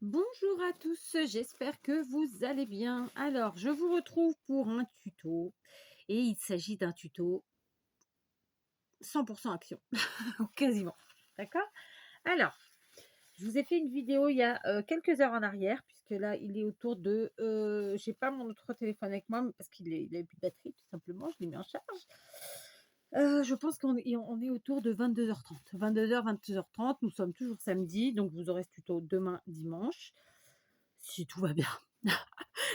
Bonjour à tous, j'espère que vous allez bien. Alors, je vous retrouve pour un tuto et il s'agit d'un tuto 100% action, quasiment. D'accord? Alors, je vous ai fait une vidéo il y a quelques heures en arrière, puisque là, il est autour de... j'ai pas mon autre téléphone avec moi parce il a plus de batterie, tout simplement, je l'ai mis en charge. Je pense qu'on est autour de 22h30. 22h, 22h30, nous sommes toujours samedi, donc vous aurez ce tuto demain dimanche, si tout va bien.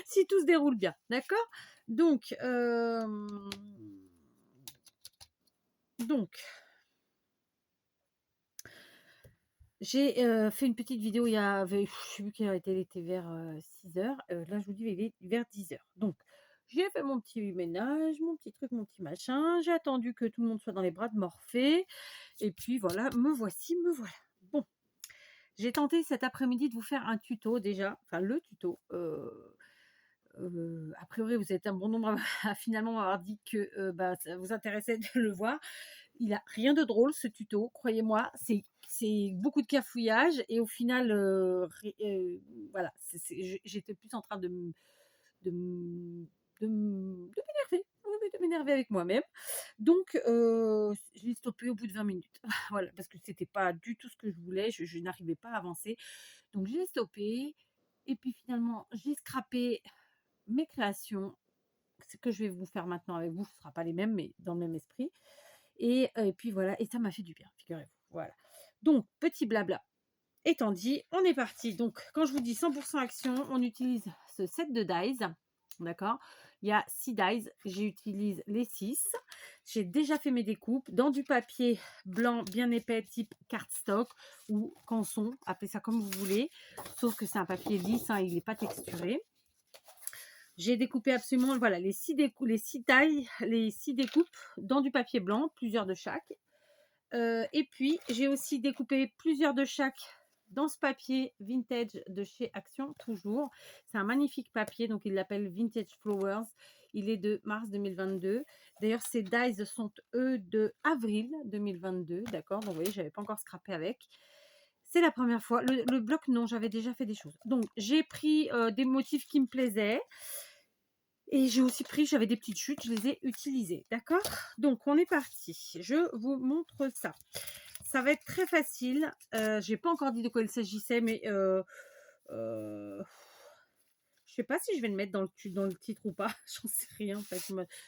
Si tout se déroule bien, d'accord? Donc, donc j'ai fait une petite vidéo il y a, je sais plus quelle heure il était vers 6h. Là, je vous dis, il est vers 10h. Donc, j'ai fait mon petit ménage, mon petit truc, mon petit machin. J'ai attendu que tout le monde soit dans les bras de Morphée. Et puis voilà, me voici, me voilà. Bon, j'ai tenté cet après-midi de vous faire un tuto déjà, enfin le tuto. A priori, vous êtes un bon nombre à finalement m'avoir dit que, bah, ça vous intéressait de le voir. Il a rien de drôle ce tuto, croyez-moi, c'est beaucoup de cafouillage et au final, voilà, j'étais plus en train de m de m'énerver, oui, de m'énerver avec moi-même. Donc je l'ai stoppé au bout de 20 minutes. Voilà, parce que c'était pas du tout ce que je voulais, je n'arrivais pas à avancer. Donc j'ai stoppé et puis finalement, j'ai scrappé mes créations, ce que je vais vous faire maintenant avec vous, ce ne sera pas les mêmes, mais dans le même esprit. Et puis voilà, et ça m'a fait du bien, figurez-vous. Voilà. Donc, petit blabla étant dit, on est parti. Donc, quand je vous dis 100% action, on utilise ce set de dies. D'accord? Il y a 6 dies, j'utilise les 6. J'ai déjà fait mes découpes dans du papier blanc bien épais type cardstock ou canson, appelez ça comme vous voulez. Sauf que c'est un papier lisse, hein, il n'est pas texturé. J'ai découpé absolument, voilà, les six tailles, les 6 découpes dans du papier blanc, plusieurs de chaque. Et puis, j'ai aussi découpé plusieurs de chaque dans ce papier vintage de chez Action, toujours. C'est un magnifique papier, donc il l'appelle Vintage Flowers. Il est de mars 2022. D'ailleurs, ces dies sont, eux, de avril 2022, d'accord? Donc, vous voyez, je n'avais pas encore scrappé avec. C'est la première fois. Le bloc, non, j'avais déjà fait des choses. Donc, j'ai pris des motifs qui me plaisaient. Et j'ai aussi pris, j'avais des petites chutes, je les ai utilisées, d'accord? Donc, on est parti. Je vous montre ça. Ça va être très facile. J'ai pas encore dit de quoi il s'agissait, mais je sais pas si je vais le mettre dans le titre ou pas. J'en sais rien, en fait.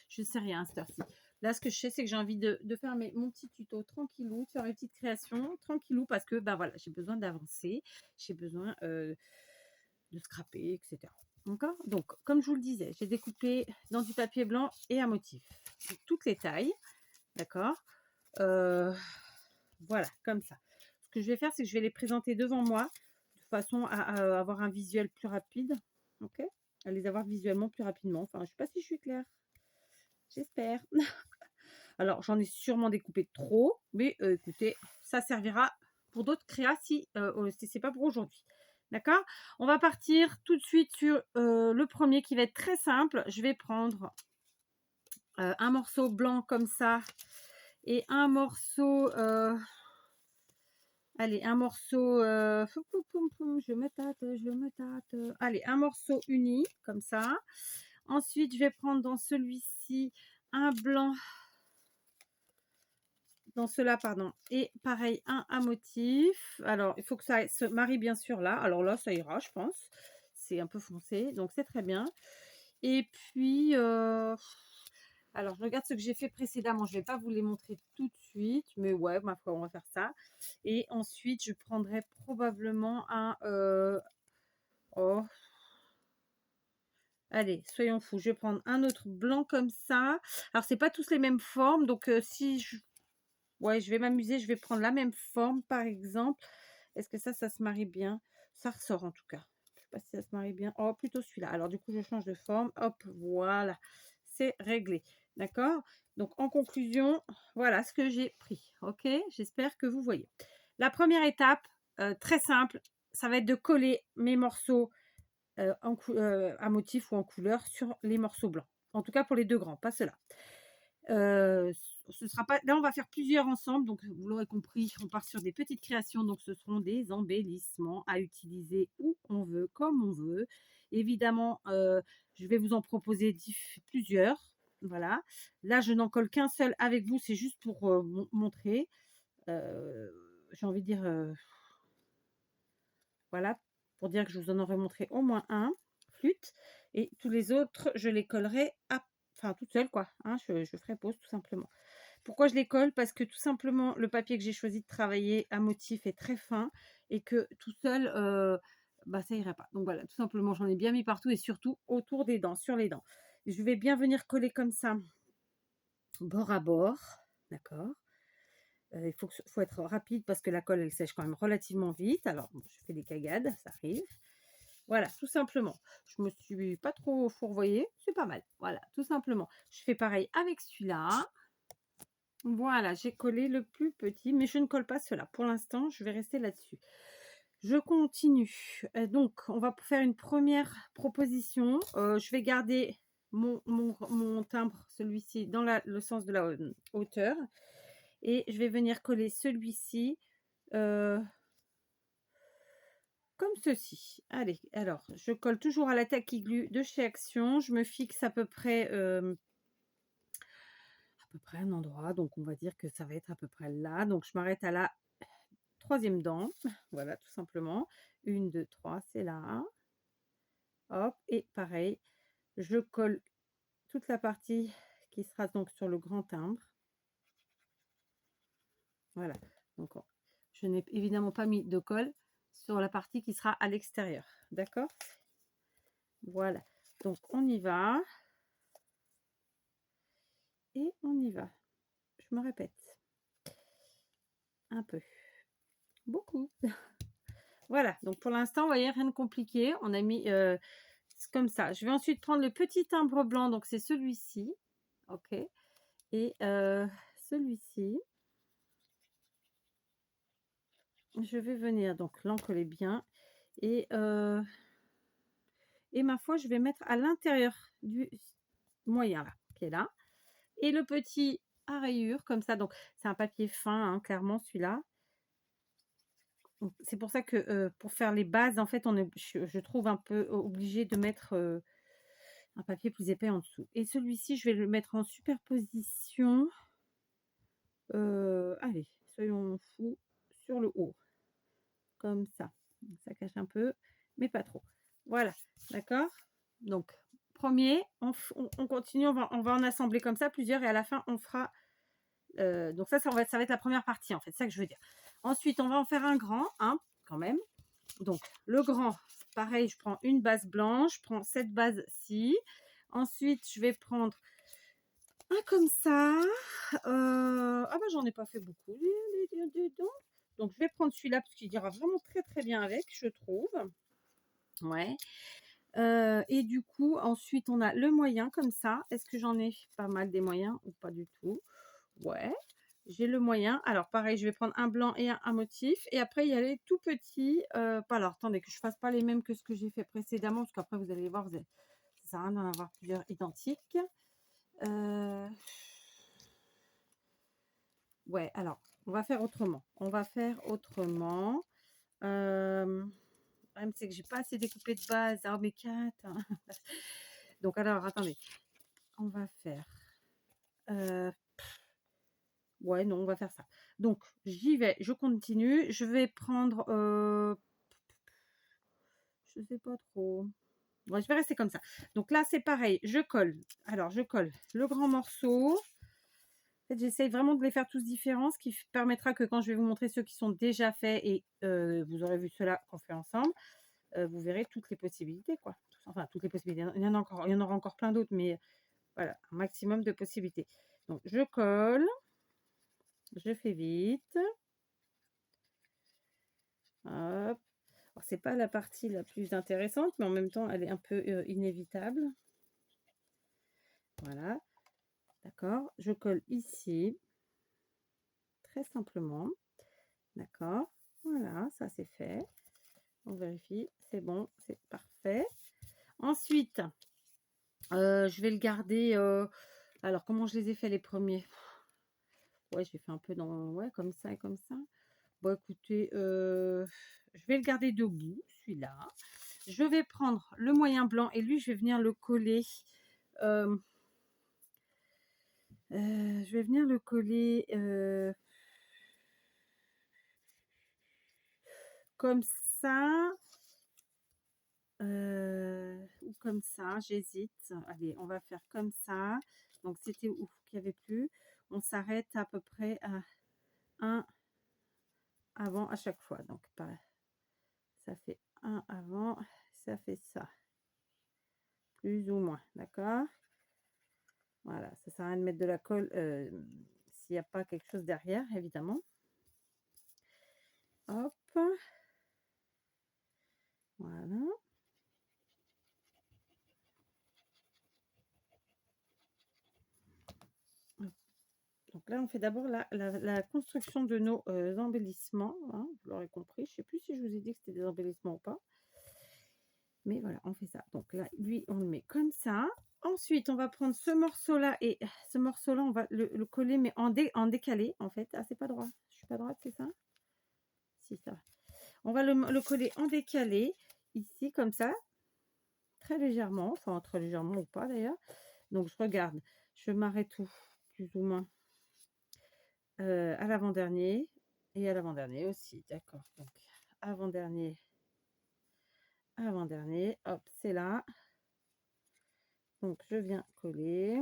Je sais rien à cette heure-ci. Là, ce que je sais, c'est que j'ai envie de faire mon petit tuto tranquillou, de faire mes petites créations tranquillou, parce que, bah voilà, j'ai besoin d'avancer. J'ai besoin de scraper, etc. D'accord? Donc, comme je vous le disais, j'ai découpé dans du papier blanc et un motif. Toutes les tailles, d'accord? Voilà, comme ça. Ce que je vais faire, c'est que je vais les présenter devant moi, de façon à avoir un visuel plus rapide. Ok? À les avoir visuellement plus rapidement. Enfin, je ne sais pas si je suis claire. J'espère. Alors, j'en ai sûrement découpé trop, mais écoutez, ça servira pour d'autres créas si c'est pas pour aujourd'hui. D'accord? On va partir tout de suite sur le premier qui va être très simple. Je vais prendre un morceau blanc comme ça et un morceau... allez, un morceau... je me tâte, je me tâte. Allez, un morceau uni comme ça. Ensuite, je vais prendre dans celui-ci un blanc... Dans cela, pardon. Et pareil, un motif. Alors, il faut que ça se marie bien sûr là. Alors là, ça ira, je pense. C'est un peu foncé, donc c'est très bien. Et puis, alors, je regarde ce que j'ai fait précédemment. Je ne vais pas vous les montrer tout de suite, mais ouais, ma foi, on va faire ça. Et ensuite, je prendrai probablement un... oh, allez, soyons fous. Je vais prendre un autre blanc comme ça. Alors, c'est pas tous les mêmes formes, donc si je... Ouais, je vais m'amuser, je vais prendre la même forme, par exemple. Est-ce que ça se marie bien? Ça ressort en tout cas. Je sais pas si ça se marie bien. Oh, plutôt celui-là. Alors, du coup, je change de forme. Hop, voilà. C'est réglé. D'accord? Donc, en conclusion, voilà ce que j'ai pris. OK? J'espère que vous voyez. La première étape, très simple, ça va être de coller mes morceaux à motif ou en couleur sur les morceaux blancs. En tout cas, pour les deux grands, pas ceux-là. Ce sera pas là, on va faire plusieurs ensemble, donc vous l'aurez compris, on part sur des petites créations, donc ce seront des embellissements à utiliser où on veut, comme on veut. Évidemment, je vais vous en proposer plusieurs, voilà. Là, je n'en colle qu'un seul avec vous, c'est juste pour, montrer, heu, j'ai envie de dire, voilà, pour dire que je vous en aurais montré au moins un, flûte, et tous les autres, je les collerai enfin toute seule quoi, hein, je ferai pause tout simplement. Pourquoi je les colle? Parce que tout simplement, le papier que j'ai choisi de travailler à motif est très fin et que tout seul, bah, ça irait pas. Donc voilà, tout simplement, j'en ai bien mis partout et surtout autour des dents, sur les dents. Je vais bien venir coller comme ça, bord à bord, d'accord? Faut être rapide parce que la colle, elle sèche quand même relativement vite. Alors bon, je fais des cagades, ça arrive. Voilà, tout simplement. Je me suis pas trop fourvoyée, c'est pas mal. Voilà, tout simplement. Je fais pareil avec celui-là. Voilà, j'ai collé le plus petit, mais je ne colle pas cela. Pour l'instant, je vais rester là-dessus. Je continue. Donc, on va faire une première proposition. Je vais garder mon timbre, celui-ci, dans le sens de la hauteur. Et je vais venir coller celui-ci comme ceci. Allez, alors, je colle toujours à la tacky glue de chez Action. Je me fixe à peu près un endroit. Donc, on va dire que ça va être à peu près là. Donc, je m'arrête à la troisième dent. Voilà, tout simplement. 1, 2, 3, c'est là. Hop, et pareil, je colle toute la partie qui sera donc sur le grand timbre. Voilà. Donc, je n'ai évidemment pas mis de colle sur la partie qui sera à l'extérieur. D'accord? Voilà. Donc, on y va. Et on y va. Je me répète. Un peu. Beaucoup. Voilà. Donc, pour l'instant, vous voyez, rien de compliqué. On a mis comme ça. Je vais ensuite prendre le petit timbre blanc. Donc, c'est celui-ci. OK. Et celui-ci. Je vais venir donc l'encoller bien. Et ma foi, je vais mettre à l'intérieur du moyen là, qui est là. Et le petit à rayures, comme ça. Donc, c'est un papier fin, hein, clairement, celui-là. C'est pour ça que pour faire les bases, en fait, je trouve un peu obligé de mettre un papier plus épais en dessous. Et celui-ci, je vais le mettre en superposition. Allez, soyons fous, sur le haut. Comme ça. Ça cache un peu, mais pas trop. Voilà, d'accord? Donc, premier, on continue, on va en assembler comme ça plusieurs et à la fin, on fera... donc ça va être la première partie, en fait, c'est ça que je veux dire. Ensuite, on va en faire un grand, hein, quand même. Donc, le grand, pareil, je prends une base blanche, je prends cette base-ci. Ensuite, je vais prendre un comme ça. Ah bah, j'en ai pas fait beaucoup, dedans. Donc, je vais prendre celui-là parce qu'il ira vraiment très très bien avec, je trouve. Ouais. Et du coup, ensuite, on a le moyen comme ça. Est-ce que j'en ai pas mal des moyens ou pas du tout? Ouais, j'ai le moyen. Alors, pareil, je vais prendre un blanc et un motif. Et après, il y a les tout petits. Alors, attendez, que je fasse pas les mêmes que ce que j'ai fait précédemment, parce qu'après, vous allez voir, ça sert à rien d'en avoir plusieurs identiques. Ouais, alors, on va faire autrement. On va faire autrement. Le problème, c'est que j'ai pas assez découpé de base. Oh, mais 4. Donc, alors, attendez. On va faire... ouais, non, on va faire ça. Donc, j'y vais. Je continue. Je vais prendre... je sais pas trop. Ouais, je vais rester comme ça. Donc là, c'est pareil. Je colle. Alors, je colle le grand morceau. En fait, j'essaye vraiment de les faire tous différents, ce qui permettra que quand je vais vous montrer ceux qui sont déjà faits et vous aurez vu cela qu'on fait ensemble, vous verrez toutes les possibilités, quoi. Enfin, toutes les possibilités. Il y en aura encore plein d'autres, mais voilà, un maximum de possibilités. Donc, je colle. Je fais vite. Hop. Alors, c'est pas la partie la plus intéressante, mais en même temps, elle est un peu inévitable. Voilà. D'accord. Je colle ici. Très simplement. D'accord. Voilà, ça c'est fait. On vérifie. C'est bon, c'est parfait. Ensuite, je vais le garder Alors, comment je les ai fait les premiers? Ouais, j'ai fait un peu dans ouais, comme ça et comme ça. Bon, écoutez, je vais le garder debout, celui-là. Je vais prendre le moyen blanc et lui, je vais venir le coller, hem, je vais venir le coller, comme ça, ou comme ça, j'hésite. Allez, on va faire comme ça. Donc c'était où qu'il y avait plus? On s'arrête à peu près à un avant à chaque fois. Donc pas ça fait un avant, ça fait ça, plus ou moins, d'accord? Voilà, ça sert à rien de mettre de la colle, s'il y a pas quelque chose derrière, évidemment. Hop, voilà. Hop. Donc là, on fait d'abord la construction de nos, embellissements, hein, vous l'aurez compris. Je sais plus si je vous ai dit que c'était des embellissements ou pas, mais voilà, on fait ça. Donc là, lui, on le met comme ça. Ensuite, on va prendre ce morceau-là et ce morceau-là, on va le coller, mais en décalé, en fait. Ah, c'est pas droit. Je suis pas droite, c'est ça? Si, ça va. On va le coller en décalé, ici, comme ça, très légèrement, enfin très légèrement ou pas d'ailleurs. Donc je regarde, je m'arrête où? Plus ou moins, à l'avant-dernier et à l'avant-dernier aussi, d'accord. Donc avant-dernier, avant-dernier, hop, c'est là. Donc je viens coller.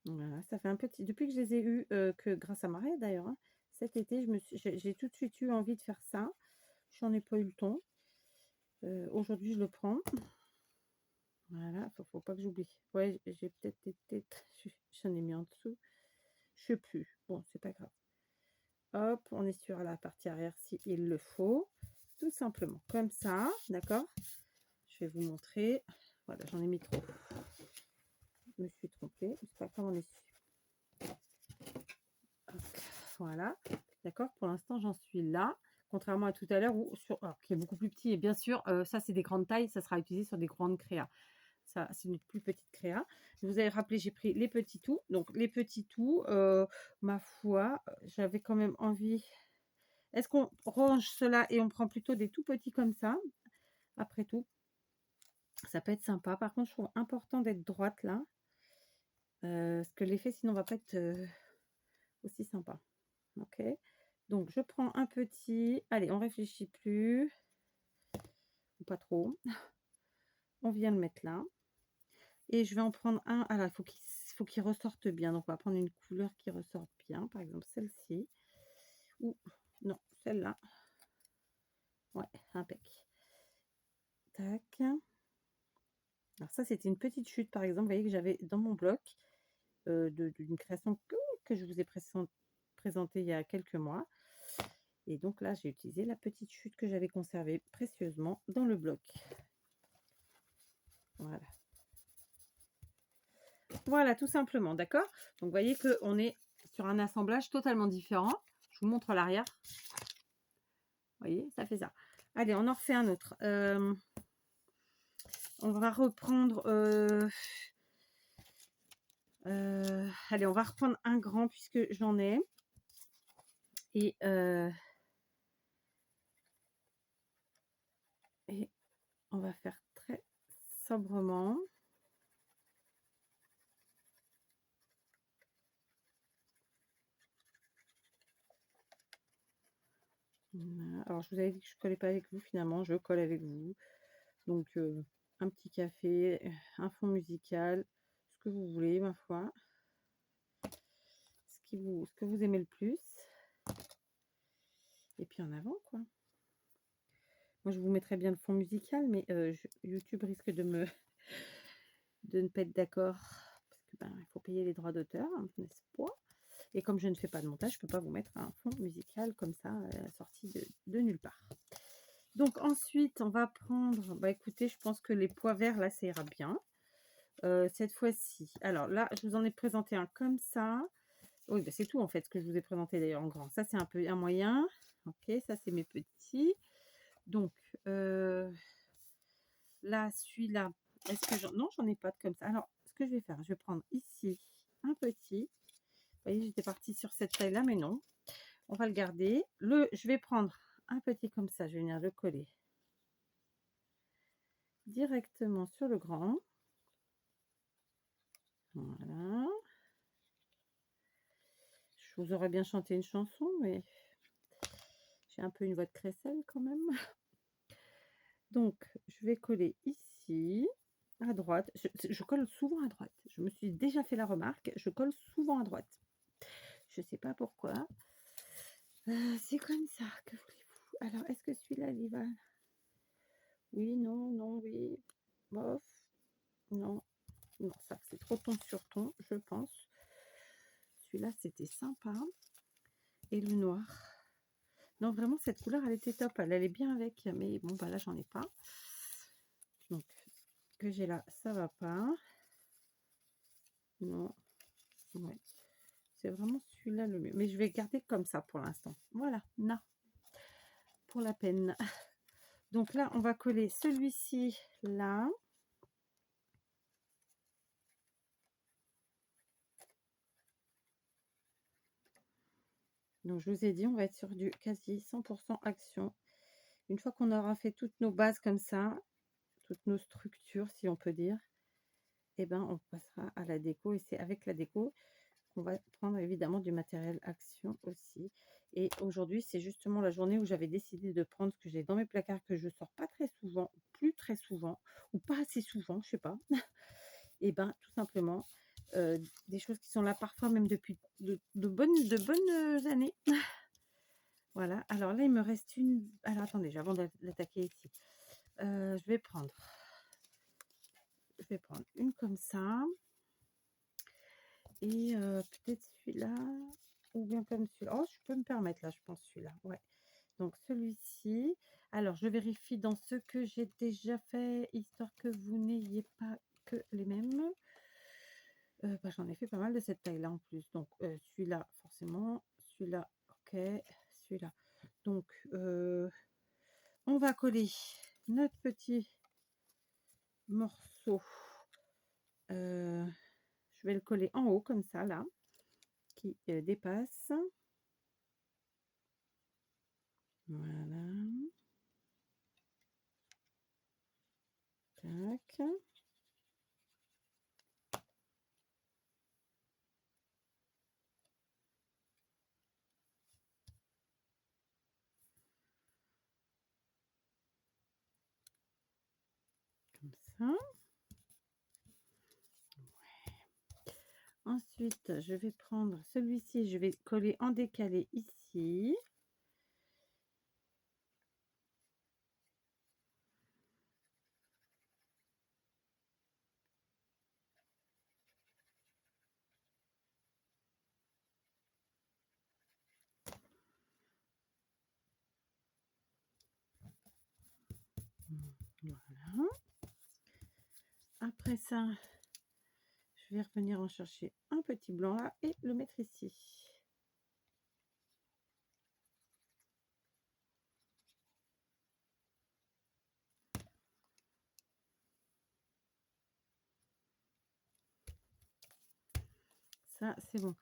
Voilà, ça fait un petit depuis que je les ai eus, que grâce à Maria d'ailleurs, hein, cet été, j'ai tout de suite eu envie de faire ça. J'en ai pas eu le temps. Aujourd'hui, je le prends. Voilà, faut pas que j'oublie. Ouais, j'ai peut-être été j'en ai mis en dessous. Je sais plus. Bon, c'est pas grave. Hop, on est sur la partie arrière si il le faut. Tout simplement, comme ça, d'accord? Je vais vous montrer. Voilà, j'en ai mis trop. Je me suis trompée. C'est pas grave, on est dessus. Hop, voilà, d'accord? Pour l'instant, j'en suis là. Contrairement à tout à l'heure où alors, qui est beaucoup plus petit et bien sûr, ça c'est des grandes tailles, ça sera utilisé sur des grandes créas. Ça, c'est une plus petite créa. Vous avez rappelé, j'ai pris les petits tout. Donc les petits tout, ma foi, j'avais quand même envie. Est-ce qu'on range cela et on prend plutôt des tout petits comme ça? Après tout, ça peut être sympa. Par contre, je trouve important d'être droite là, parce que l'effet sinon va pas être aussi sympa. Ok. Donc je prends un petit. Allez, on réfléchit plus, ou pas trop. On vient le mettre là. Et je vais en prendre un. Alors, il faut qu'il ressorte bien. Donc, on va prendre une couleur qui ressorte bien. Par exemple, celle-ci. Ou non, celle-là. Ouais, impec. Tac. Alors, ça, c'était une petite chute, par exemple. Vous voyez que j'avais dans mon bloc d'une création que je vous ai présentée il y a quelques mois. Et donc là, j'ai utilisé la petite chute que j'avais conservée précieusement dans le bloc. Voilà. Voilà, tout simplement, d'accord? Donc, vous voyez qu'on est sur un assemblage totalement différent. Je vous montre l'arrière. Vous voyez, ça fait ça. Allez, on en refait un autre. On va reprendre... allez, on va reprendre un grand puisque j'en ai. Et on va faire très sobrement. Voilà. Alors, je vous avais dit que je ne collais pas avec vous. Finalement, je colle avec vous. Donc, un petit café, un fond musical, ce que vous voulez, ma foi. Ce que vous aimez le plus. Et puis en avant, quoi. Moi, je vous mettrais bien le fond musical, mais YouTube risque de ne pas être d'accord. Parce que il faut payer les droits d'auteur, hein, n'est-ce pas? Et comme je ne fais pas de montage, je ne peux pas vous mettre un fond musical comme ça, sorti de nulle part. Donc ensuite, on va prendre, écoutez, je pense que les pois verts, là, ça ira bien. Cette fois-ci. Alors là, je vous en ai présenté un comme ça. Oui, c'est tout en fait ce que je vous ai présenté d'ailleurs en grand. Ça, c'est un peu un moyen. Ok, ça, c'est mes petits. Donc, là, celui-là, est-ce que non, j'en ai pas de comme ça. Alors, ce que je vais faire, je vais prendre ici un petit. Vous voyez, j'étais partie sur cette taille-là, mais non. On va le garder. Je vais prendre un petit comme ça. Je vais venir le coller directement sur le grand. Voilà. Je vous aurais bien chanté une chanson, mais j'ai un peu une voix de crécelle quand même. Donc, je vais coller ici, à droite. Je colle souvent à droite. Je me suis déjà fait la remarque, je colle souvent à droite. Je ne sais pas pourquoi. C'est comme ça, que voulez-vous? Alors, est-ce que celui-là, il va? Oui, non, non, oui. Bof. Non, non, ça, c'est trop ton sur ton, je pense. Celui-là, c'était sympa. Et le noir. Non, vraiment, cette couleur, elle était top. Elle allait bien avec. Mais bon, bah là, j'en ai pas. Donc, ce que j'ai là, ça va pas. Non. Ouais. C'est vraiment celui-là le mieux. Mais je vais garder comme ça pour l'instant. Voilà. Non. Pour la peine. Donc là, on va coller celui-ci là. Donc, je vous ai dit, on va être sur du quasi 100% action. Une fois qu'on aura fait toutes nos bases comme ça, toutes nos structures, si on peut dire, eh ben, on passera à la déco. Et c'est avec la déco qu'on va prendre évidemment du matériel action aussi. Et aujourd'hui, c'est justement la journée où j'avais décidé de prendre ce que j'ai dans mes placards, que je sors pas très souvent, plus très souvent, ou pas assez souvent, je sais pas. Et ben, tout simplement, des choses qui sont là parfois même depuis de bonnes années. Voilà. Alors là, il me reste une. Alors attendez, avant de l'attaquer ici, je vais prendre une comme ça. Et peut-être celui-là, ou bien comme celui-là. Oh, je peux me permettre là, je pense celui-là. Ouais. Donc celui-ci. Alors, je vérifie dans ce que j'ai déjà fait, histoire que vous n'ayez pas que les mêmes. Bah, j'en ai fait pas mal de cette taille-là en plus. Donc celui-là, forcément. Celui-là, ok. Celui-là. Donc, on va coller notre petit morceau. Je vais le coller en haut comme ça, là, qui dépasse. Voilà. Tac. Comme ça. Ensuite, je vais prendre celui-ci, je vais coller en décalé ici. Voilà. Après ça, je vais revenir en chercher un petit blanc là et le mettre ici. Ça, c'est bon.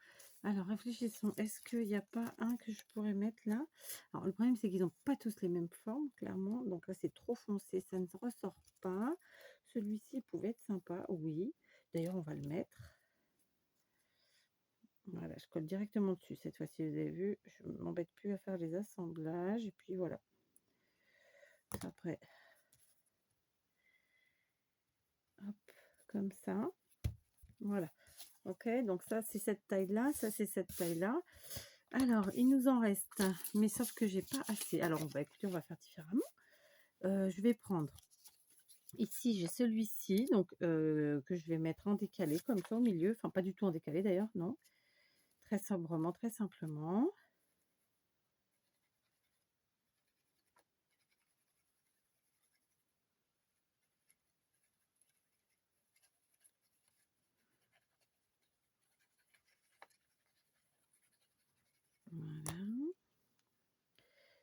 Alors, réfléchissons. Est-ce qu'il n'y a pas un que je pourrais mettre là? Alors, le problème, c'est qu'ils n'ont pas tous les mêmes formes, clairement. Donc là, c'est trop foncé. Ça ne ressort pas. Celui-ci pouvait être sympa, oui. D'ailleurs, on va le mettre. Voilà, je colle directement dessus. Cette fois-ci, vous avez vu, je ne m'embête plus à faire les assemblages. Et puis, voilà. Après, hop, comme ça. Voilà. Ok, donc ça, c'est cette taille-là. Ça, c'est cette taille-là. Alors, il nous en reste, mais sauf que j'ai pas assez. Alors, écoutez, on va faire différemment. Je vais prendre ici, j'ai celui-ci, donc que je vais mettre en décalé comme ça au milieu. Enfin, pas du tout en décalé d'ailleurs, non. Très sobrement, très simplement. Voilà.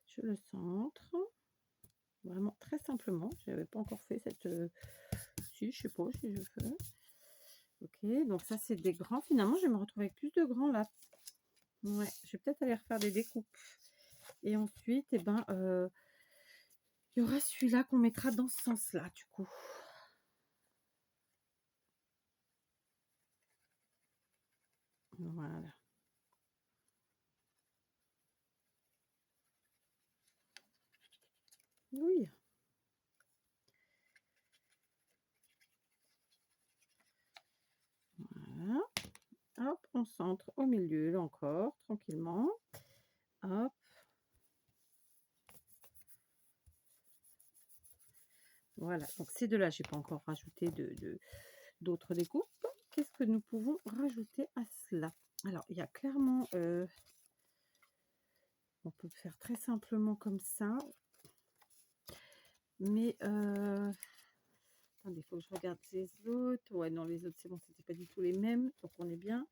Je le centre. vraiment très simplement. Je n'avais pas encore fait cette, si, je sais pas si je fais. OK, donc ça, c'est des grands. Finalement, je vais me retrouver avec plus de grands là. Ouais, je vais peut-être aller refaire des découpes et ensuite et ben, il y aura celui-là qu'on mettra dans ce sens-là, du coup. Voilà. Oui, voilà. Hop, on centre au milieu, là encore, tranquillement. Hop, voilà. Donc ces 2-là, j'ai pas encore rajouté d'autres découpes. Qu'est-ce que nous pouvons rajouter à cela? Alors, il y a clairement, on peut faire très simplement comme ça, mais attendez, il faut que je regarde les autres. Ouais, non, les autres, c'est bon, c'était pas du tout les mêmes, donc on est bien.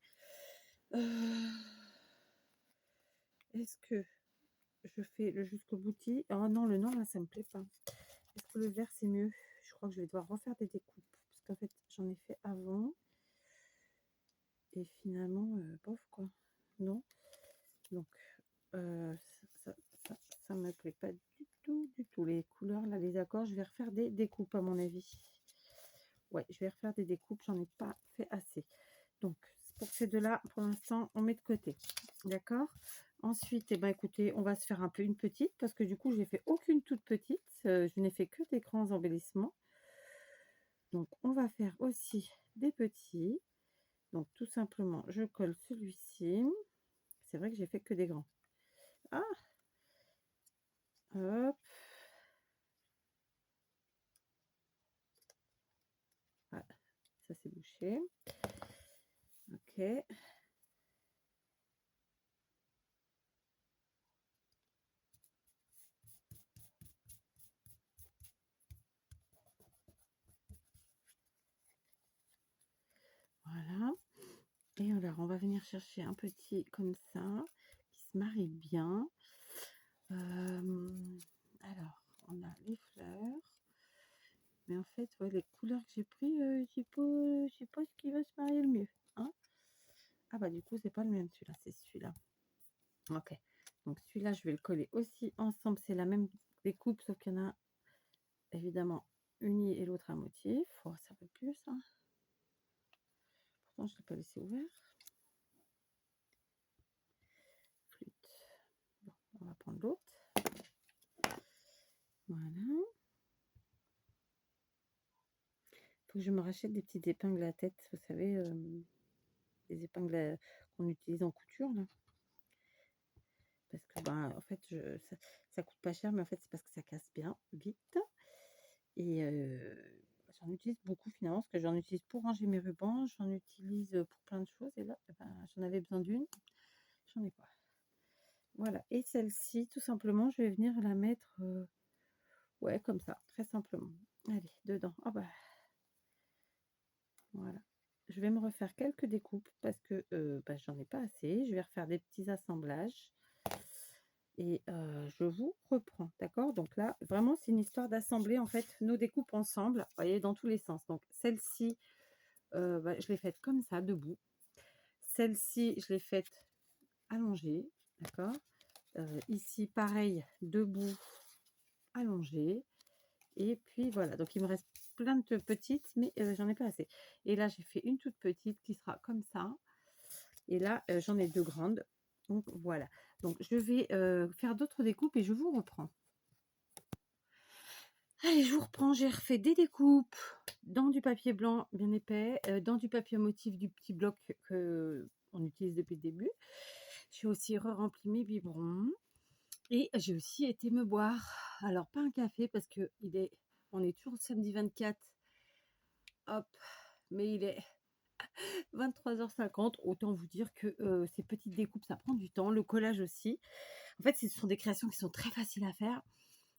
Est-ce que je fais le jusqu'au bouti? Oh non, le noir, là, ça me plaît pas. Est-ce que le vert, c'est mieux? Je crois que je vais devoir refaire des découpes, parce qu'en fait, j'en ai fait avant et finalement, bof, quoi. Non? Donc, ça ça ça me plaît pas du tout, du tout. Les couleurs, là, les accords, je vais refaire des découpes, à mon avis. Ouais, je vais refaire des découpes, j'en ai pas fait assez. Donc, pour ces 2-là, pour l'instant, on met de côté. D'accord? Ensuite, eh ben, écoutez, on va se faire un peu une petite parce que du coup, j'ai fait aucune toute petite. Je n'ai fait que des grands embellissements. Donc, on va faire aussi des petits. Donc, tout simplement, je colle celui-ci. C'est vrai que j'ai fait que des grands. Ah, hop. Voilà, ça c'est bouché. Ok. Voilà. Et alors, on va venir chercher un petit comme ça, qui se marie bien. Alors, on a les fleurs. Mais en fait, ouais, les couleurs que j'ai pris, j'ai pas ce qui va se marier le mieux. Hein. Ah bah du coup, c'est pas le même celui-là, c'est celui-là. Ok. Donc celui-là, je vais le coller aussi ensemble. C'est la même découpe, sauf qu'il y en a évidemment uni et l'autre un motif. Oh, ça peut plus ça. Pourtant, je ne l'ai pas laissé ouvert. Flûte. Bon, on va prendre l'autre. Voilà. Faut que je me rachète des petites épingles à tête, vous savez, des épingles qu'on utilise en couture là. Parce que ben, en fait, ça coûte pas cher, mais en fait, c'est parce que ça casse bien vite. Et j'en utilise beaucoup finalement, parce que j'en utilise pour ranger mes rubans, j'en utilise pour plein de choses. Et là, eh ben, j'en avais besoin d'une, j'en ai pas. Voilà. Et celle-ci, tout simplement, je vais venir la mettre, ouais, comme ça, très simplement. Allez, dedans. Ah bah, voilà. Je vais me refaire quelques découpes parce que bah, j'en ai pas assez. Je vais refaire des petits assemblages. Et je vous reprends, d'accord? Donc là, vraiment, c'est une histoire d'assembler, en fait, nos découpes ensemble, vous voyez, dans tous les sens. Donc celle-ci, bah, je l'ai faite comme ça, debout. Celle-ci, je l'ai faite allongée, d'accord? Ici, pareil, debout, allongée. Et puis voilà, donc il me reste plein de petites, mais j'en ai pas assez. Et là, j'ai fait une toute petite qui sera comme ça. Et là, j'en ai 2 grandes. Donc voilà. Donc je vais faire d'autres découpes et je vous reprends. Allez, je vous reprends. J'ai refait des découpes dans du papier blanc bien épais, dans du papier motif du petit bloc que on utilise depuis le début. J'ai aussi re-rempli mes biberons et j'ai aussi été me boire. Alors pas un café parce que on est toujours samedi 24. Hop, mais il est 23h50. Autant vous dire que ces petites découpes, ça prend du temps. Le collage aussi. En fait, ce sont des créations qui sont très faciles à faire.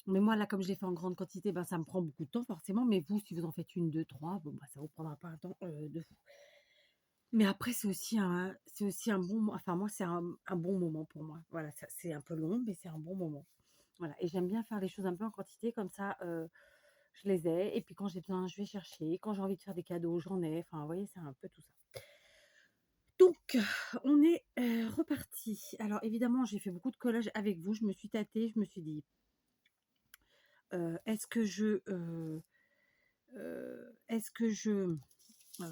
Mais moi, là, comme je l'ai fait en grande quantité, ben, ça me prend beaucoup de temps forcément. Mais vous, si vous en faites une, deux, trois, bon, bah, ça vous prendra pas un temps de fou. Mais après, c'est aussi un bon, enfin moi, c'est un bon moment pour moi. Voilà, c'est un peu long, mais c'est un bon moment. Voilà et j'aime bien faire les choses un peu en quantité comme ça, je les ai et puis quand j'ai besoin, je vais chercher. Quand j'ai envie de faire des cadeaux, j'en ai. Enfin, vous voyez, c'est un peu tout ça. Donc, on est, reparti. Alors évidemment, j'ai fait beaucoup de collages avec vous. Je me suis tâtée, je me suis dit: «Est-ce que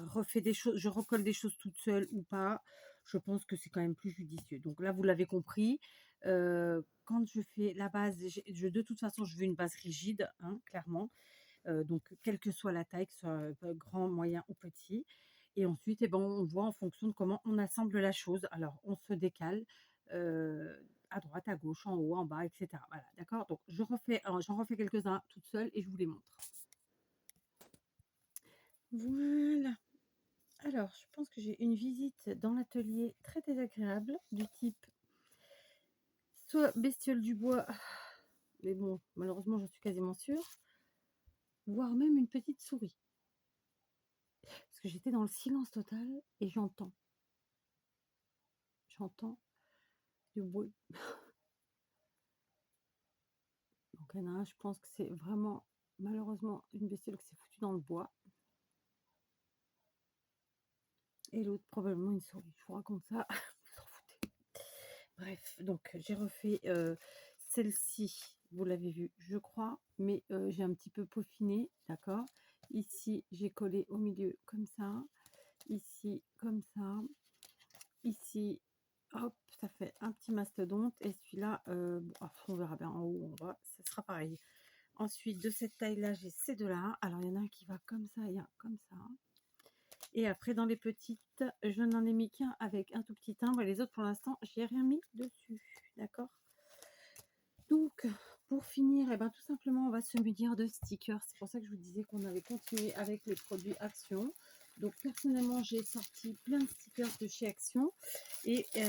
refais des choses je recolle des choses toute seule ou pas?» Je pense que c'est quand même plus judicieux. Donc là, vous l'avez compris, quand je fais la base, de toute façon, je veux une base rigide, hein, clairement. Donc quelle que soit la taille, que ce soit, grand, moyen ou petit et ensuite et ben, on voit en fonction de comment on assemble la chose. Alors on se décale, à droite, à gauche, en haut, en bas et cetera. Voilà, d'accord? Donc j'en refais quelques-uns toute seule et je vous les montre. Voilà. Alors je pense que j'ai une visite dans l'atelier très désagréable du type soit bestiole du bois, mais bon, malheureusement j'en suis quasiment sûre, voire même une petite souris. Parce que j'étais dans le silence total et j'entends du bruit. Donc il y en a un, je pense que c'est vraiment malheureusement une bestiole qui s'est foutue dans le bois et l'autre probablement une souris. Je vous raconte ça, vous s'en foutez. Bref, donc j'ai refait, celle-ci, vous l'avez vue, je crois, mais j'ai un petit peu peaufiné, d'accord? Ici, j'ai collé au milieu comme ça, ici comme ça, ici, hop, ça fait un petit mastodonte et celui-là, bon, on verra bien en haut, en bas, ça sera pareil. Ensuite, de cette taille-là, j'ai ces deux-là. Alors, il y en a un qui va comme ça et un comme ça. Et après, dans les petites, je n'en ai mis qu'un avec un tout petit timbre. Et les autres, pour l'instant, j'ai rien mis dessus. D'accord? Donc, pour finir, eh ben, tout simplement, on va se munir de stickers. C'est pour ça que je vous disais qu'on avait continué avec les produits Action. Donc, personnellement, j'ai sorti plein de stickers de chez Action. Et puis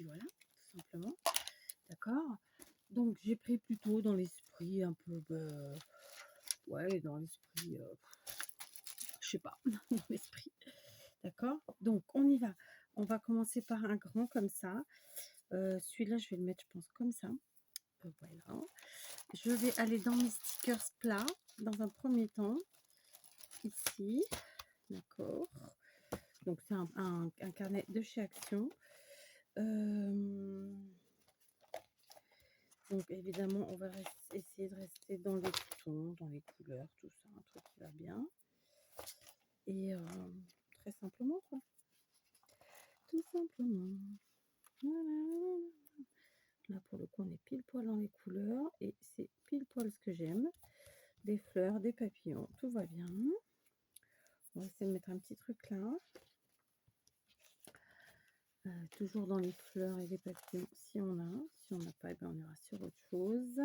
voilà, tout simplement. D'accord? Donc, j'ai pris plutôt dans l'esprit un peu, ouais, dans l'esprit, je sais pas, dans l'esprit. D'accord? Donc, on y va. On va commencer par un grand comme ça. Celui-là, je vais le mettre, je pense, comme ça. Voilà. Je vais aller dans mes stickers plats dans un premier temps. Ici. D'accord. Donc, c'est un carnet de chez Action. Donc, évidemment, on va essayer de rester dans les tons, dans les couleurs, tout ça, un truc qui va bien. Et très simplement, quoi. Tout simplement. Voilà. Là, pour le coup, on est pile poil dans les couleurs et c'est pile poil ce que j'aime. Des fleurs, des papillons, tout va bien. On va essayer de mettre un petit truc là. Toujours dans les fleurs et les papillons si on a. Si on n'a pas, eh ben, on ira sur autre chose.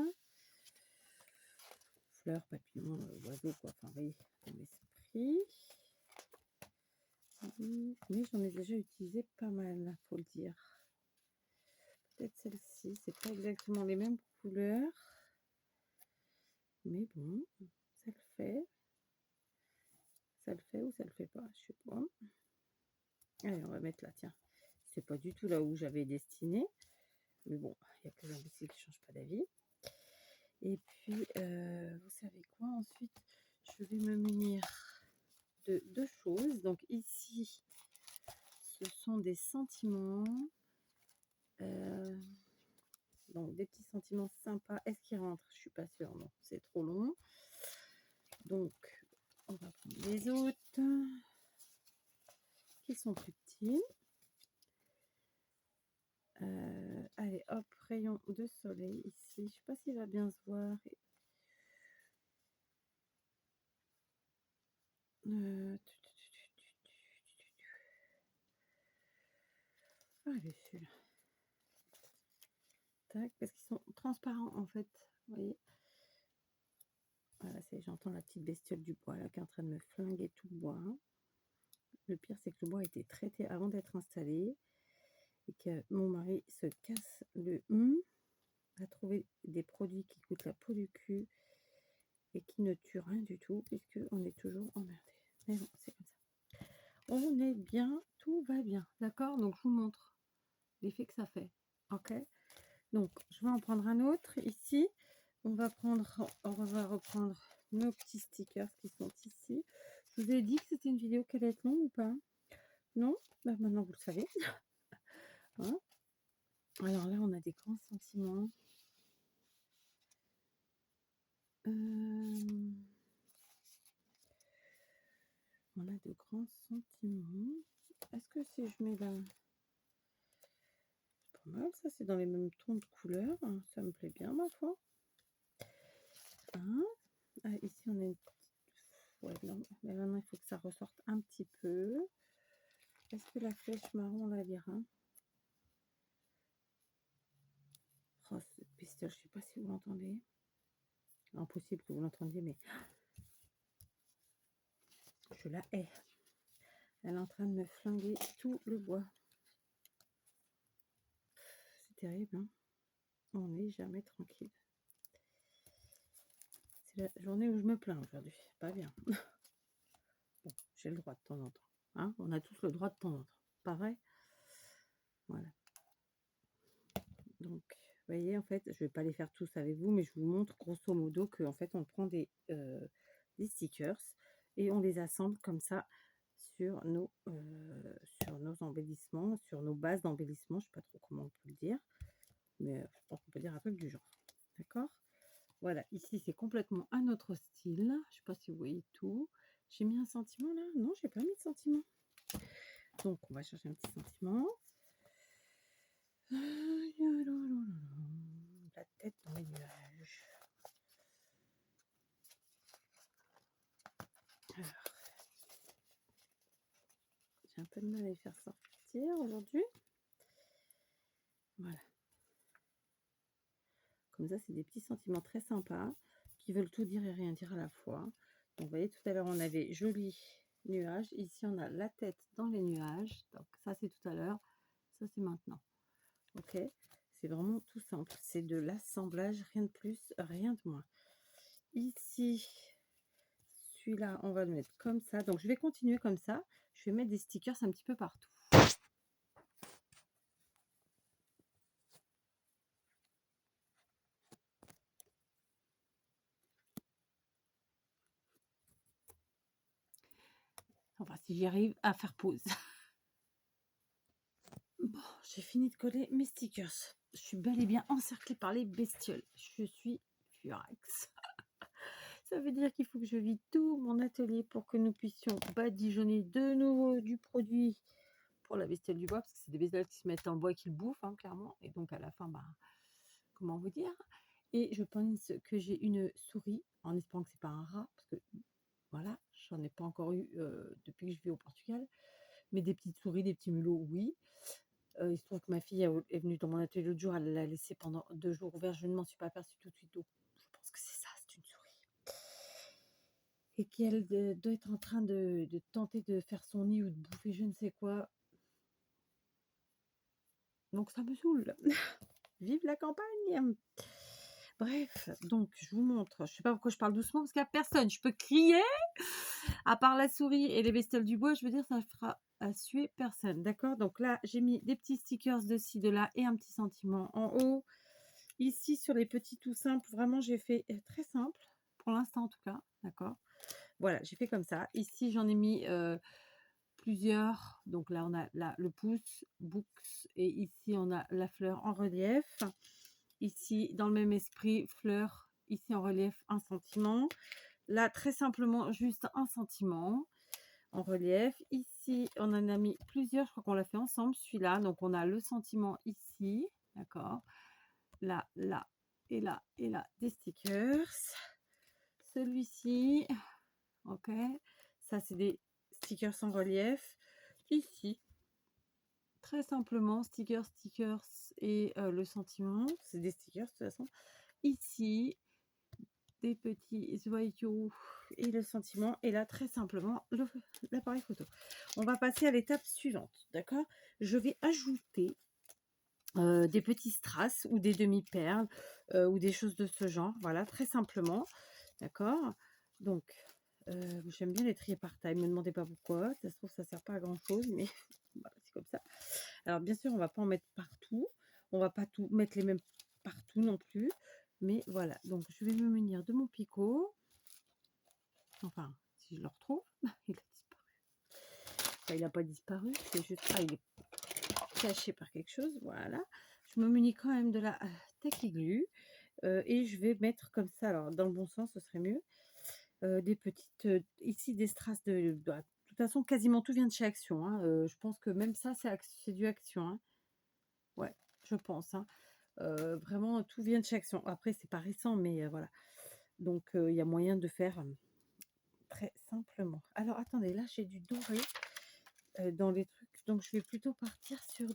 Fleurs, papillons, oiseaux, quoi. Enfin, oui, dans l'esprit. Mais j'en ai déjà utilisé pas mal, faut le dire. Peut-être celle-ci, c'est pas exactement les mêmes couleurs. Mais bon, ça le fait. Ça le fait ou ça le fait pas, je sais pas. Allez, on va mettre là, tiens. C'est pas du tout là où j'avais destiné. Mais bon, il y a que les imbéciles qui ne changent pas d'avis. Et puis, vous savez quoi, ensuite, je vais me munir de deux choses. Donc ici, ce sont des sentiments. Donc des petits sentiments sympas. Est-ce qu'ils rentrent? Je suis pas sûre, non, c'est trop long. Donc, on va prendre les autres qui sont plus petits. Allez, hop, rayon de soleil ici. Je ne sais pas s'il va bien se voir. Allez, celui-là. Tac, parce qu'ils sont transparents en fait. Vous voyez. Voilà, j'entends la petite bestiole du bois là qui est en train de me flinguer tout le bois. Le pire, c'est que le bois a été traité avant d'être installé et que mon mari se casse le à trouver des produits qui coûtent la peau du cul et qui ne tuent rien du tout puisque on est toujours emmerdé. Mais bon, c'est comme ça. On est bien, tout va bien, d'accord? Donc je vous montre l'effet que ça fait, ok? Donc, je vais en prendre un autre ici. On va reprendre nos petits stickers qui sont ici. Je vous ai dit que c'était une vidéo qui allait être longue ou pas? Non? Bah, maintenant vous le savez. Hein. Alors là, on a des grands sentiments. Euh, on a de grands sentiments. Est-ce que si je mets là, c'est pas mal, ça c'est dans les mêmes tons de couleurs. Ça me plaît bien, ma foi. Hein. Ah, ici, on a une petite. Ouais, non, mais maintenant il faut que ça ressorte un petit peu. Est-ce que la flèche marron, on la lira? Oh, cette pistole, je ne sais pas si vous l'entendez. Impossible que vous l'entendiez, mais je la hais. Elle est en train de me flinguer tout le bois. C'est terrible, hein. On n'est jamais tranquille. C'est la journée où je me plains aujourd'hui. Pas bien. Bon, j'ai le droit de temps en temps. Hein, on a tous le droit de temps en temps. Pas vrai? Voilà. Donc, vous voyez, en fait, je ne vais pas les faire tous avec vous, mais je vous montre grosso modo qu'en fait, on prend des stickers et on les assemble comme ça sur nos embellissements, sur nos bases d'embellissement. Je ne sais pas trop comment on peut le dire, mais je pense qu'on peut dire un truc du genre. D'accord? Voilà, ici, c'est complètement un autre style. Je ne sais pas si vous voyez tout. J'ai mis un sentiment là? Non, j'ai pas mis de sentiment. Donc, on va chercher un petit sentiment. La tête dans les nuages. Alors, j'ai un peu de mal à les faire sortir aujourd'hui. Voilà. Comme ça, c'est des petits sentiments très sympas qui veulent tout dire et rien dire à la fois. Donc, vous voyez, tout à l'heure, on avait joli nuage. Ici, on a la tête dans les nuages. Donc, ça, c'est tout à l'heure. Ça, c'est maintenant. Ok? C'est vraiment tout simple. C'est de l'assemblage, rien de plus, rien de moins. Ici, celui-là, on va le mettre comme ça. Donc, je vais continuer comme ça. Je vais mettre des stickers un petit peu partout. Enfin, si j'y arrive à faire pause. Bon, j'ai fini de coller mes stickers. Je suis bel et bien encerclée par les bestioles. Je suis furax. Ça veut dire qu'il faut que je vide tout mon atelier pour que nous puissions badigeonner de nouveau du produit pour la bestiole du bois, parce que c'est des bestioles qui se mettent en bois et qui le bouffent, hein, clairement. Et donc à la fin, bah, comment vous dire? Et je pense que j'ai une souris, en espérant que c'est pas un rat, parce que voilà, j'en ai pas encore eu depuis que je vis au Portugal. Mais des petites souris, des petits mulots, oui. Il se trouve que ma fille est venue dans mon atelier l'autre jour, elle l'a laissé pendant 2 jours ouvert, je ne m'en suis pas aperçue tout de suite, donc je pense que c'est ça, c'est une souris. Et qu'elle doit être en train de tenter de faire son nid ou de bouffer je ne sais quoi. Donc ça me saoule. Vive la campagne! Bref, donc je vous montre. Je sais pas pourquoi je parle doucement parce qu'il n'y a personne. Je peux crier, à part la souris et les bestioles du bois. Je veux dire, ça fera à suer personne. D'accord? Donc là, j'ai mis des petits stickers de ci, de là et un petit sentiment en haut. Ici, sur les petits tout simples, vraiment, j'ai fait très simple. Pour l'instant, en tout cas. D'accord? Voilà, j'ai fait comme ça. Ici, j'en ai mis plusieurs. Donc là, on a le pouce, books. Et ici, on a la fleur en relief. Ici, dans le même esprit, fleur. Ici, en relief, un sentiment. Là, très simplement, juste un sentiment en relief. Ici, on en a mis plusieurs. Je crois qu'on l'a fait ensemble, celui-là. Donc, on a le sentiment ici. D'accord? Là, là, et là, et là, des stickers. Celui-ci. Ok. Ça, c'est des stickers en relief. Ici, très simplement, stickers et le sentiment. C'est des stickers, de toute façon. Ici, des petits joyaux et le sentiment. Et là, très simplement, l'appareil photo. On va passer à l'étape suivante. D'accord? Je vais ajouter des petits strass ou des demi-perles ou des choses de ce genre. Voilà, très simplement. D'accord? Donc, j'aime bien les trier par taille. Ne me demandez pas pourquoi. Ça se trouve, ça ne sert pas à grand-chose, mais voilà, c'est comme ça. Alors, bien sûr, on ne va pas en mettre partout. On ne va pas tout mettre les mêmes partout non plus. Mais voilà, donc je vais me munir de mon picot. Enfin, si je le retrouve, il a disparu. Enfin, il n'a pas disparu, c'est juste... Ah, il est caché par quelque chose, voilà. Je me munis quand même de la Tacky Glue. Et je vais mettre comme ça, alors dans le bon sens, ce serait mieux. Des petites, ici des strass de toute façon, quasiment tout vient de chez Action, hein. Je pense que même ça, c'est du Action, hein. Ouais, je pense, hein. Vraiment, tout vient de chez Action. Après, c'est pas récent, mais voilà. Donc, il y a moyen de faire très simplement. Alors, attendez, là, j'ai du doré dans les trucs. Donc, je vais plutôt partir sur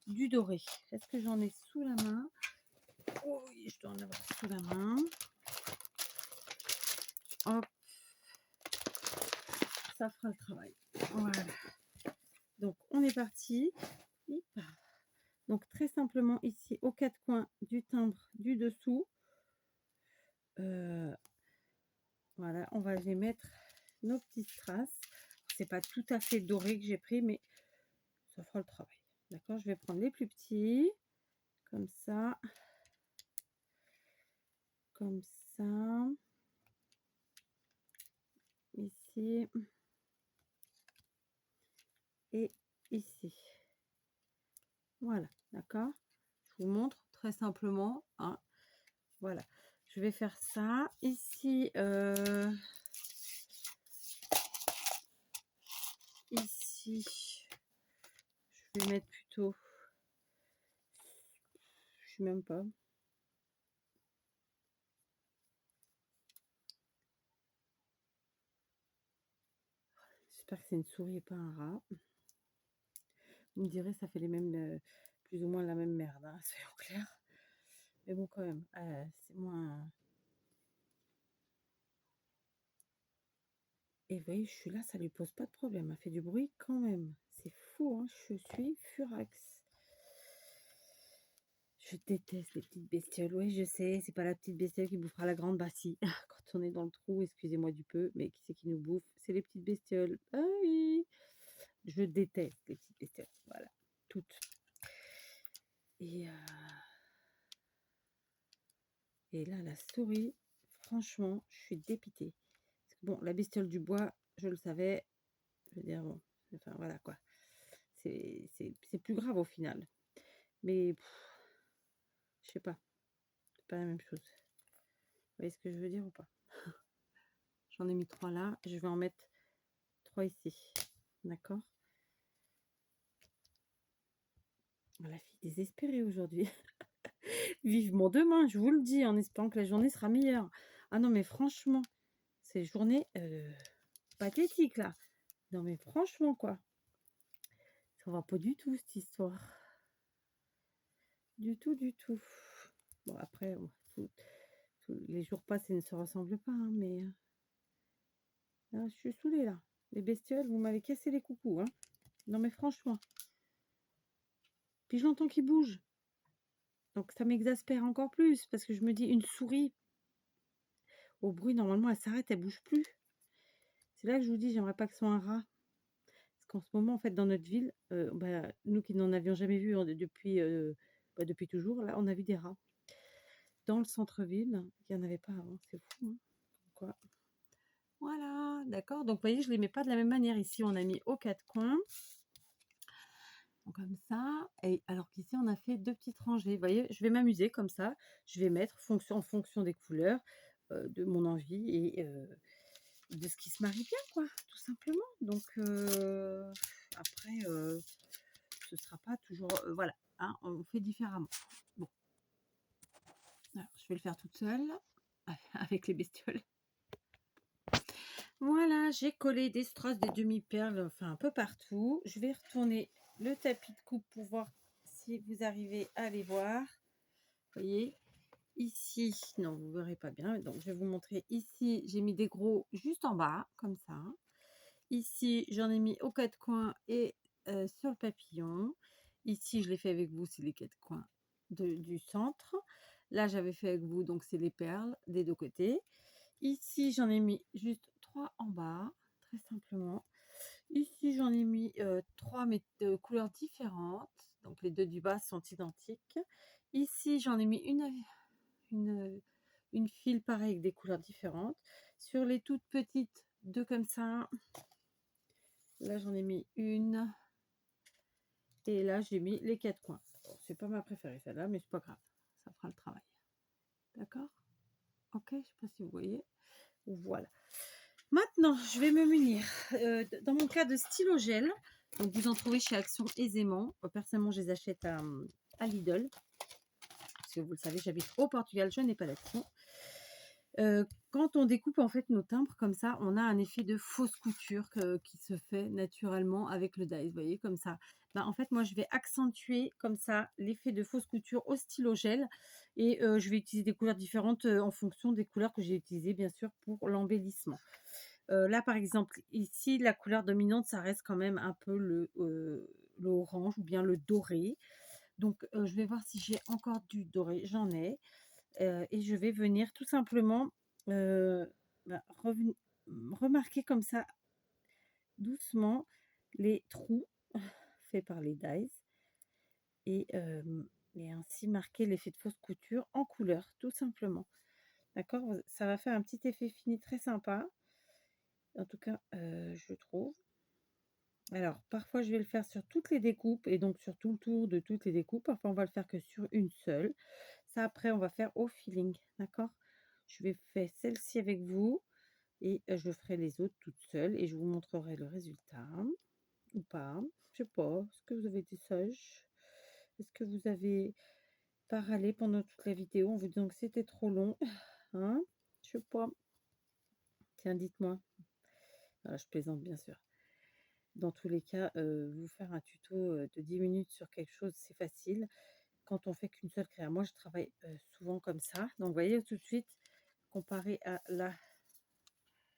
du doré. Est-ce que j'en ai sous la main? Oh oui, je dois en avoir sous la main. Hop, ça fera le travail. Voilà. Donc, on est parti. Donc, très simplement, ici, aux quatre coins du timbre du dessous, voilà, on va les mettre nos petits strass. C'est pas tout à fait doré que j'ai pris, mais ça fera le travail. D'accord, je vais prendre les plus petits, comme ça, ici et ici. Voilà, d'accord. Je vous montre très simplement, hein. Voilà, je vais faire ça ici. Ici, je vais mettre plutôt, je sais même pas. J'espère que c'est une souris et pas un rat. Vous me direz, ça fait les mêmes, plus ou moins la même merde, hein, soyons clairs. Mais bon, quand même, c'est moins. Et vous voyez, je suis là, ça lui pose pas de problème. Elle fait du bruit quand même. C'est fou, hein, je suis furax. Je déteste les petites bestioles. Oui, je sais, c'est pas la petite bestiole qui bouffera la grande. Bah si, quand on est dans le trou, excusez-moi du peu, mais qui c'est qui nous bouffe? C'est les petites bestioles. Ah oui, je déteste les petites bestioles. Voilà, toutes. Et, et là, la souris, franchement, je suis dépitée. Bon, la bestiole du bois, je le savais. Je veux dire, bon, enfin voilà quoi. C'est plus grave au final. Mais je sais pas, c'est pas la même chose. Vous voyez ce que je veux dire ou pas? J'en ai mis 3 là, je vais en mettre 3 ici. D'accord? La fille désespérée aujourd'hui. Vivement demain, je vous le dis, en espérant que la journée sera meilleure. Ah non, mais franchement, c'est journée pathétique là. Non, mais franchement, quoi. Ça va pas du tout cette histoire. Du tout, du tout. Bon, après, les jours passent et ne se ressemblent pas, hein, mais là, je suis saoulée là. Les bestioles, vous m'avez cassé les coucous, hein. Non, mais franchement. Puis j'entends qu'ils bougent. Donc ça m'exaspère encore plus parce que je me dis, une souris, au bruit, normalement, elle s'arrête, elle bouge plus. C'est là que je vous dis, j'aimerais pas que ce soit un rat. Parce qu'en ce moment, en fait, dans notre ville, nous qui n'en avions jamais vu depuis toujours, là, on a vu des rats. Dans le centre-ville, il n'y en avait pas avant, c'est fou, hein. Quoi. Voilà, d'accord. Donc, vous voyez, je ne les mets pas de la même manière. Ici, on a mis aux quatre coins. Donc, comme ça. Et alors qu'ici, on a fait deux petites rangées. Vous voyez, je vais m'amuser comme ça. Je vais mettre en fonction des couleurs, de mon envie et de ce qui se marie bien, quoi, tout simplement. Donc, après, ce ne sera pas toujours... voilà, hein, on fait différemment. Bon. Alors, je vais le faire toute seule, avec les bestioles. Voilà, j'ai collé des strass, des demi-perles, enfin un peu partout. Je vais retourner le tapis de coupe pour voir si vous arrivez à les voir. Vous voyez, ici, non, vous ne verrez pas bien. Donc, je vais vous montrer. Ici, j'ai mis des gros juste en bas, comme ça. Ici, j'en ai mis aux quatre coins et sur le papillon. Ici, je l'ai fait avec vous, c'est les quatre coins du centre. Là, j'avais fait avec vous, donc c'est les perles des deux côtés. Ici, j'en ai mis juste 3 en bas, très simplement. Ici, j'en ai mis 3, mais de couleurs différentes. donc les 2 du bas sont identiques. Ici, j'en ai mis une, une file pareille avec des couleurs différentes. Sur les toutes petites, 2 comme ça. Là, j'en ai mis une. Et là, j'ai mis les 4 coins. Bon, c'est pas ma préférée celle-là, mais c'est pas grave. Ça fera le travail. D'accord? Ok, je sais pas si vous voyez. Voilà. Maintenant, je vais me munir, dans mon cas, de stylo gel. Donc, vous en trouvez chez Action aisément. Personnellement, je les achète à Lidl. Parce que vous le savez, j'habite au Portugal, je n'ai pas d'Action. Quand on découpe en fait nos timbres comme ça, on a un effet de fausse couture qui se fait naturellement avec le dies. Vous voyez, comme ça. Ben, en fait, moi, je vais accentuer comme ça l'effet de fausse couture au stylo gel. Et je vais utiliser des couleurs différentes en fonction des couleurs que j'ai utilisées, bien sûr, pour l'embellissement. Là, par exemple, ici, la couleur dominante, ça reste quand même un peu le orange ou bien le doré. Donc, je vais voir si j'ai encore du doré. J'en ai. Et je vais venir tout simplement bah, remarquer comme ça doucement les trous faits par les dies et, et ainsi marquer l'effet de fausse couture en couleur, tout simplement. D'accord? Ça va faire un petit effet fini très sympa. En tout cas, je trouve. Alors, parfois, je vais le faire sur toutes les découpes et donc sur tout le tour de toutes les découpes. Parfois, on va le faire que sur une seule. Ça, après, on va faire au feeling. D'accord? Je vais faire celle-ci avec vous et je ferai les autres toutes seules et je vous montrerai le résultat ou pas. Je sais pas. Est-ce que vous avez été sage? Est-ce que vous avez pas râlé pendant toute la vidéo en vous disant que c'était trop long? Hein? Je sais pas. Tiens, dites-moi. Voilà, je plaisante bien sûr. Dans tous les cas, vous faire un tuto de 10 minutes sur quelque chose, c'est facile. Quand on fait qu'une seule créa, moi je travaille souvent comme ça. Donc, vous voyez tout de suite, comparé à là,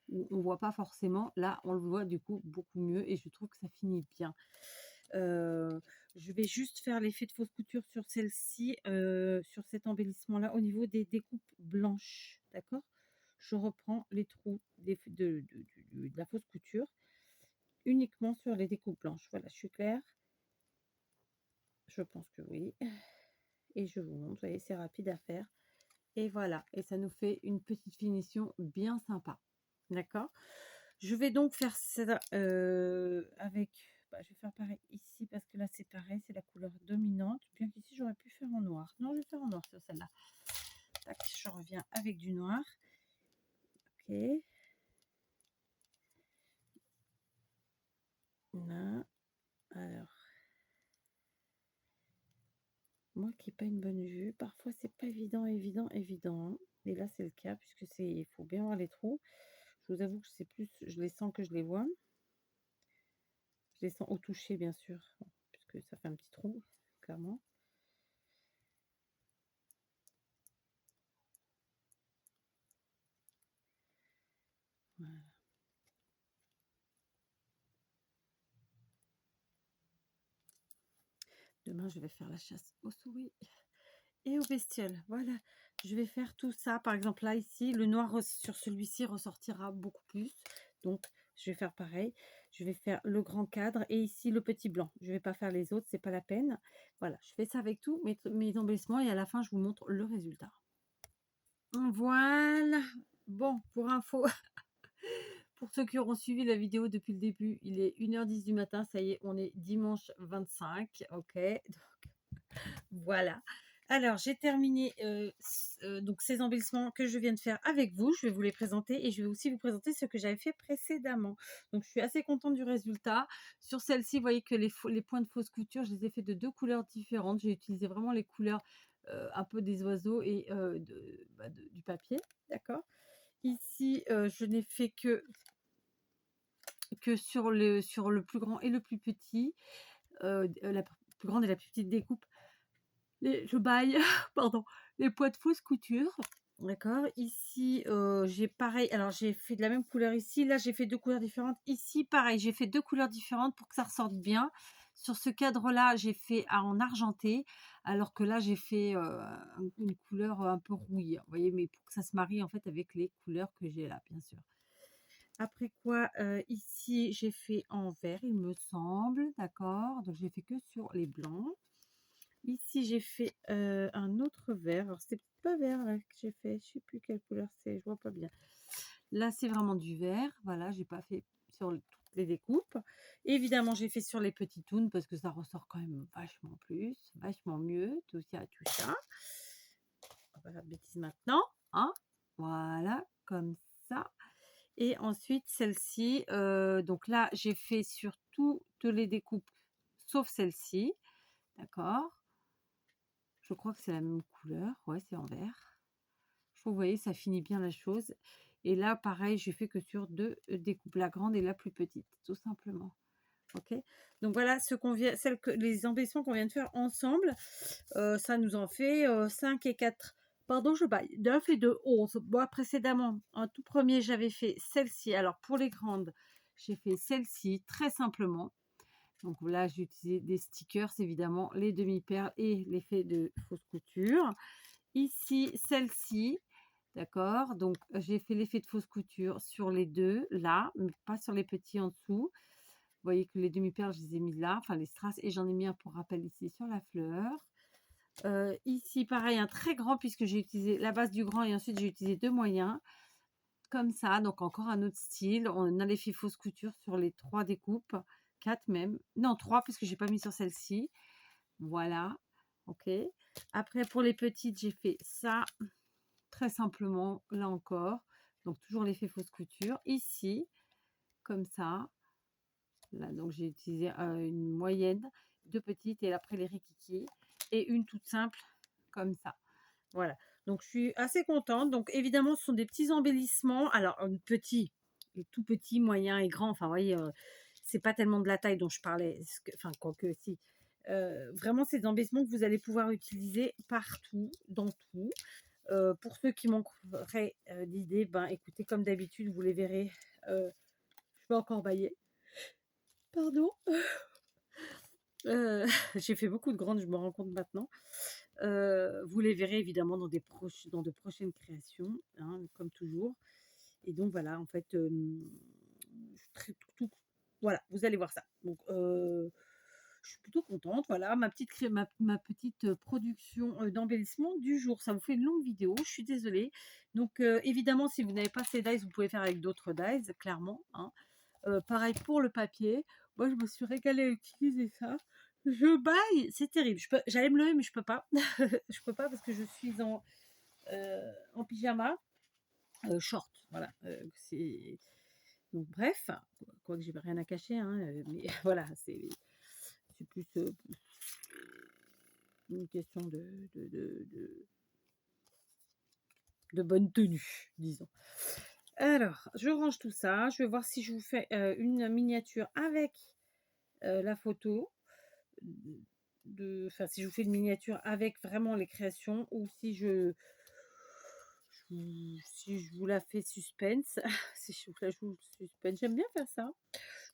où on ne voit pas forcément, là, on le voit du coup beaucoup mieux et je trouve que ça finit bien. Je vais juste faire l'effet de fausse couture sur celle-ci, sur cet embellissement-là, au niveau des découpes blanches. D'accord? Je reprends les trous de la fausse couture uniquement sur les découpes blanches. Voilà, je suis claire. Je pense que oui. Et je vous montre, vous voyez, c'est rapide à faire. Et voilà, et ça nous fait une petite finition bien sympa. D'accord? Je vais donc faire ça avec... Bah, je vais faire pareil ici parce que là c'est pareil, c'est la couleur dominante. Bien qu'ici j'aurais pu faire en noir. Non, je vais faire en noir sur celle-là. Tac, je reviens avec du noir. Ok. Là. Alors. Moi qui n'ai pas une bonne vue, parfois c'est pas évident, évident. Hein. Et là c'est le cas puisque c'est, il faut bien voir les trous. Je vous avoue que c'est plus, je les sens que je les vois. Je les sens au toucher bien sûr, puisque ça fait un petit trou, clairement. Voilà. Demain je vais faire la chasse aux souris et aux bestioles. Voilà, je vais faire tout ça. Par exemple là ici, le noir sur celui-ci ressortira beaucoup plus. Donc je vais faire pareil. Je vais faire le grand cadre et ici le petit blanc. Je ne vais pas faire les autres, c'est pas la peine. Voilà, je fais ça avec tous mes embellissements et à la fin je vous montre le résultat. Voilà. Bon, pour info, pour ceux qui auront suivi la vidéo depuis le début, il est 1h10 du matin. Ça y est, on est dimanche 25. Ok, donc voilà. Alors, j'ai terminé donc ces embellissements que je viens de faire avec vous. Je vais vous les présenter et je vais aussi vous présenter ce que j'avais fait précédemment. Donc, je suis assez contente du résultat. Sur celle-ci, vous voyez que les points de fausse couture, je les ai fait de 2 couleurs différentes. J'ai utilisé vraiment les couleurs un peu des oiseaux et du papier. D'accord? Ici, je n'ai fait que sur le plus grand et le plus petit. La plus grande et la plus petite découpe. Je baille, pardon, les poids de fausse couture. D'accord. Ici, j'ai pareil. Alors, j'ai fait de la même couleur ici. Là, j'ai fait 2 couleurs différentes. Ici, pareil, j'ai fait 2 couleurs différentes pour que ça ressorte bien. Sur ce cadre-là, j'ai fait en argenté, alors que là, j'ai fait une couleur un peu rouille. Vous voyez, mais pour que ça se marie en fait avec les couleurs que j'ai là, bien sûr. Après quoi, ici, j'ai fait en vert, il me semble. D'accord. Donc, j'ai fait que sur les blancs. Ici, j'ai fait, un autre vert. Alors, c'était peut-être pas vert là que j'ai fait, je sais plus quelle couleur c'est, je vois pas bien. Là, c'est vraiment du vert, voilà, j'ai pas fait sur toutes les découpes. Évidemment, j'ai fait sur les petits toons parce que ça ressort quand même vachement plus, vachement mieux, tout ça, tout ça. On va pas faire de bêtises maintenant, hein. Voilà, comme ça. Et ensuite, celle-ci, donc là, j'ai fait sur toutes les découpes sauf celle-ci, d'accord. Je crois que c'est la même couleur, ouais, c'est en vert. Je trouve, vous voyez, ça finit bien la chose. Et là, pareil, j'ai fait que sur 2 découpes, la grande et la plus petite, tout simplement. OK? Donc voilà ce qu'on vient celles que les embellissements qu'on vient de faire ensemble, ça nous en fait, 5 et 4, pardon, je baille, 9 et 2, 11. Moi, précédemment, en tout premier, j'avais fait celle-ci. Alors pour les grandes, j'ai fait celle-ci très simplement. Donc là, j'ai utilisé des stickers, évidemment, les demi-perles et l'effet de fausse couture. Ici, celle-ci, d'accord, donc j'ai fait l'effet de fausse couture sur les 2 là, mais pas sur les petits en dessous. Vous voyez que les demi-perles, je les ai mis là, enfin les strass, et j'en ai mis un pour rappel ici sur la fleur. Ici, pareil, un très grand puisque j'ai utilisé la base du grand et ensuite j'ai utilisé 2 moyens, comme ça, donc encore un autre style. On a l'effet fausse couture sur les 3 découpes, 4 même. Non, 3 puisque j'ai pas mis sur celle-ci. Voilà, OK. Après pour les petites, j'ai fait ça. Très simplement, là encore, donc toujours l'effet fausse couture. Ici, comme ça, là, donc j'ai utilisé une moyenne, 2 petites et après les rikiki et une toute simple comme ça. Voilà, donc je suis assez contente. Donc évidemment, ce sont des petits embellissements. Alors, petit, tout petit, moyen et grand. Enfin, vous voyez, c'est pas tellement de la taille dont je parlais. Enfin, quoique si. Vraiment, c'est des embellissements que vous allez pouvoir utiliser partout, dans tout. Pour ceux qui manqueraient d'idées, ben écoutez, comme d'habitude, vous les verrez. Je vais encore bailler. Pardon. J'ai fait beaucoup de grandes, je me rends compte maintenant. Vous les verrez évidemment dans dans de prochaines créations, hein, comme toujours. Et donc voilà, en fait, voilà, vous allez voir ça. Donc, je suis plutôt contente. Voilà, ma petite production d'embellissement du jour. Ça vous fait une longue vidéo, je suis désolée. Donc, évidemment, si vous n'avez pas ces dies, vous pouvez faire avec d'autres dies, clairement, hein. Pareil pour le papier. Moi, je me suis régalée à utiliser ça. Je baille, c'est terrible. J'allais me lever, mais je peux pas. Je peux pas parce que je suis en pyjama, short. Voilà. Donc, bref, quoique j'ai rien à cacher, hein, mais voilà, c'est plus une question de bonne tenue, disons. Alors, je range tout ça. Je vais voir si je vous fais une miniature avec la photo. Enfin, si je vous fais une miniature avec vraiment les créations ou si je vous la fais suspense. Si je vous la joue suspense, j'aime bien faire ça.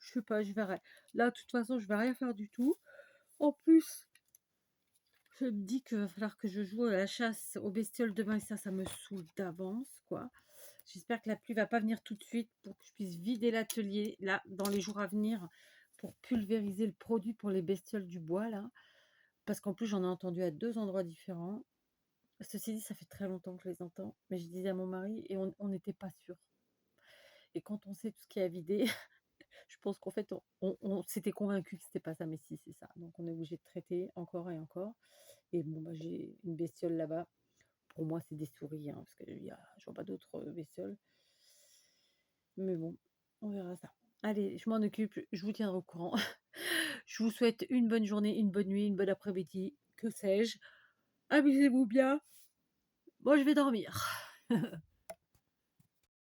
Je sais pas, je verrai. Là, de toute façon, je vais rien faire du tout. En plus, je me dis qu'il va falloir que je joue à la chasse aux bestioles demain et ça me saoule d'avance, quoi. J'espère que la pluie va pas venir tout de suite pour que je puisse vider l'atelier là dans les jours à venir pour pulvériser le produit pour les bestioles du bois là. Parce qu'en plus, j'en ai entendu à 2 endroits différents. Ceci dit, ça fait très longtemps que je les entends, mais je disais à mon mari et on n'était pas sûr. Et quand on sait tout ce qui est à vider, je pense qu'en fait, on s'était convaincu que c'était pas ça, mais si, c'est ça. Donc on est obligé de traiter encore et encore. Et bon, bah, j'ai une bestiole là-bas. Pour moi, c'est des souris, hein, parce que je vois pas d'autres bestioles. Mais bon, on verra ça. Allez, je m'en occupe, je vous tiendrai au courant. Je vous souhaite une bonne journée, une bonne nuit, une bonne après-midi, que sais-je. Amusez-vous bien. Moi, je vais dormir.